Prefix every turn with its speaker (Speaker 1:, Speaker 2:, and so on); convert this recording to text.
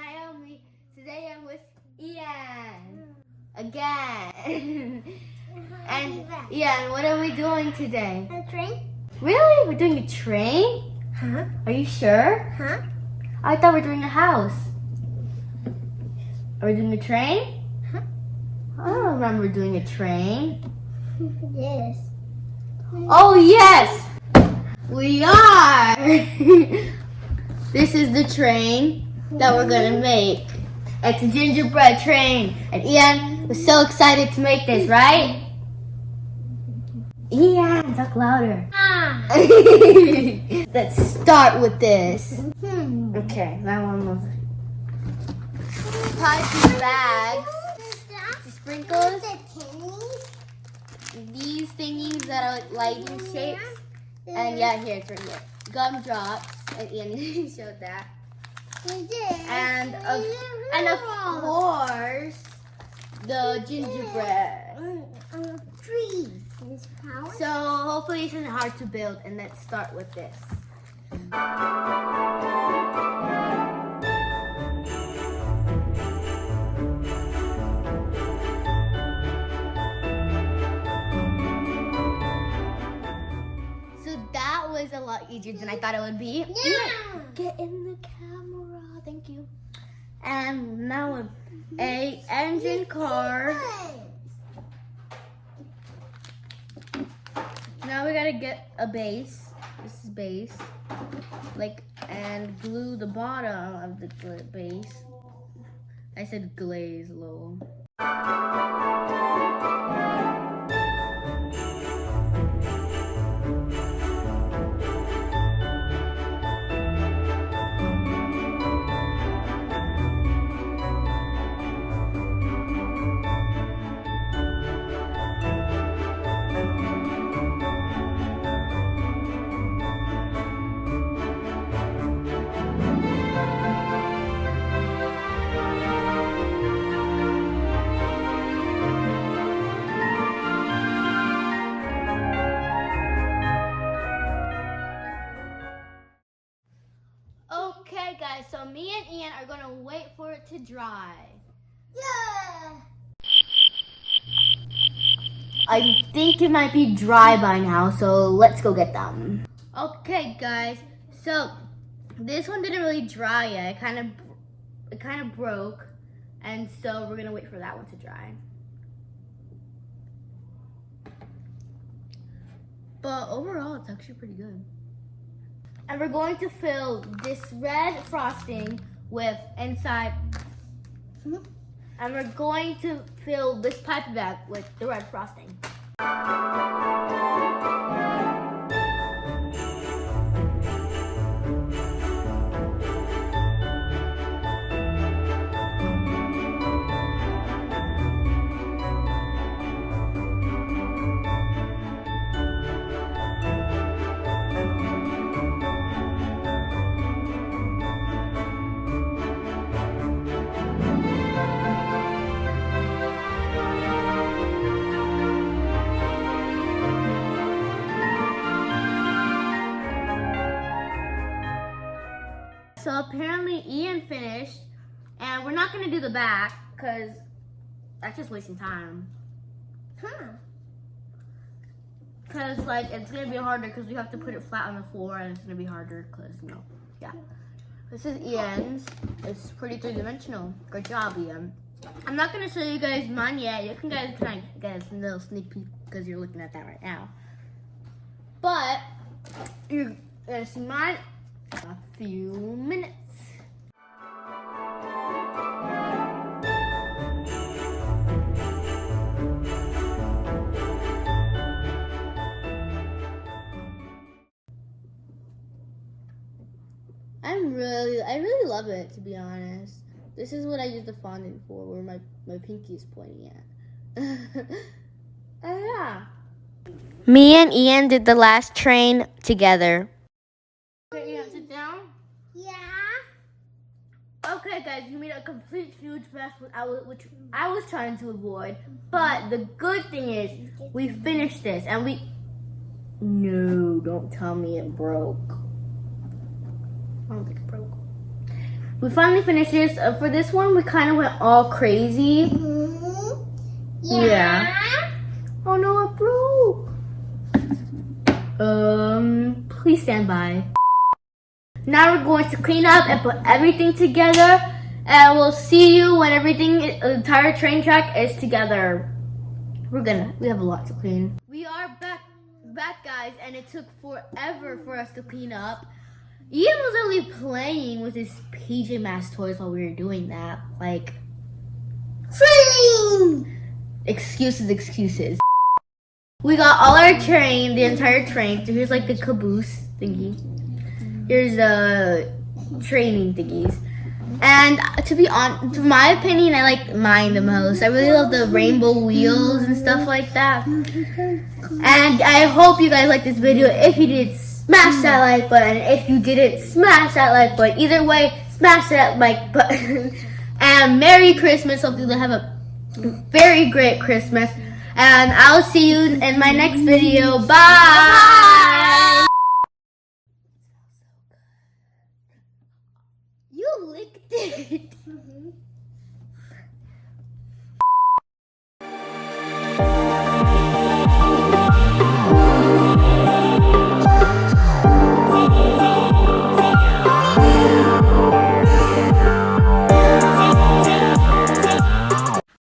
Speaker 1: Naomi. Today I'm with Ian. Again. And Ian, what are we doing today?
Speaker 2: A train?
Speaker 1: Really? We're doing a train?
Speaker 2: Huh?
Speaker 1: Are you sure?
Speaker 2: Huh?
Speaker 1: I thought we were doing a house. Are we doing a train?
Speaker 2: Huh?
Speaker 1: I don't remember doing a train.
Speaker 2: Yes.
Speaker 1: Oh yes! We are! This is the train that we're gonna make. It's a gingerbread train. And Ian was so excited to make this, right? Ian, talk louder.
Speaker 2: Ah.
Speaker 1: Let's start with this.
Speaker 2: Hmm.
Speaker 1: Okay, now I'm gonna tie these bags, the sprinkles, these thingies that are like lighting shapes. And yeah, here, it's right here. Gumdrops, and Ian showed that. And of course, the gingerbread.
Speaker 2: Trees.
Speaker 1: So hopefully this isn't hard to build, and let's start with this. So that was a lot easier than I thought it would be.
Speaker 2: Yeah.
Speaker 1: Get in the camera, thank you. And now a engine car. Now we gotta get a base. This is base. And glue the bottom of the base. I said glaze, lol. Okay guys, so me and Ian are gonna wait for it to dry.
Speaker 2: Yeah.
Speaker 1: I think it might be dry by now, so let's go get them. Okay guys, so this one didn't really dry yet. It kind of broke, and so we're gonna wait for that one to dry. But overall, it's actually pretty good. And we're going to fill this red frosting with inside. And we're going to fill this pipe bag with the red frosting. So apparently Ian finished, and we're not gonna do the back because that's just wasting time. Because like it's gonna be harder because we have to put it flat on the floor, and it's gonna be harder because yeah. This is Ian's. It's pretty three-dimensional. Good job, Ian. I'm not gonna show you guys mine yet. You can guys get a little sneak peek because you're looking at that right now. But you're gonna see mine in a few minutes. I really love it, to be honest. This is what I use the fondant for, where my pinky is pointing at. Yeah. Me and Ian did the last train together. Okay, Ian, sit down.
Speaker 2: Yeah.
Speaker 1: Okay, guys, you made a complete huge mess, which I was trying to avoid. But the good thing is, we finished this, and we... No, don't tell me it broke. I don't think it broke. we finally finished this. For this one, we kind of went all crazy.
Speaker 2: Mhm.
Speaker 1: Yeah. Oh no, it broke. Please stand by. Now we're going to clean up and put everything together. And we'll see you when the entire train track is together. We have a lot to clean. We are back guys, and it took forever for us to clean up. Ian was only playing with his PJ Masks toys while we were doing that. Like,
Speaker 2: Train.
Speaker 1: excuses. We got all our train, the entire train. So here's like the caboose thingy. Here's the training thingies. And to be honest, to my opinion, I like mine the most. I really love the rainbow wheels and stuff like that. And I hope you guys liked this video. If you did, smash that like button. If you didn't, smash that like button. Either way, smash that like button. And Merry Christmas. Hope you have a very great Christmas. And I'll see you in my next video. Bye!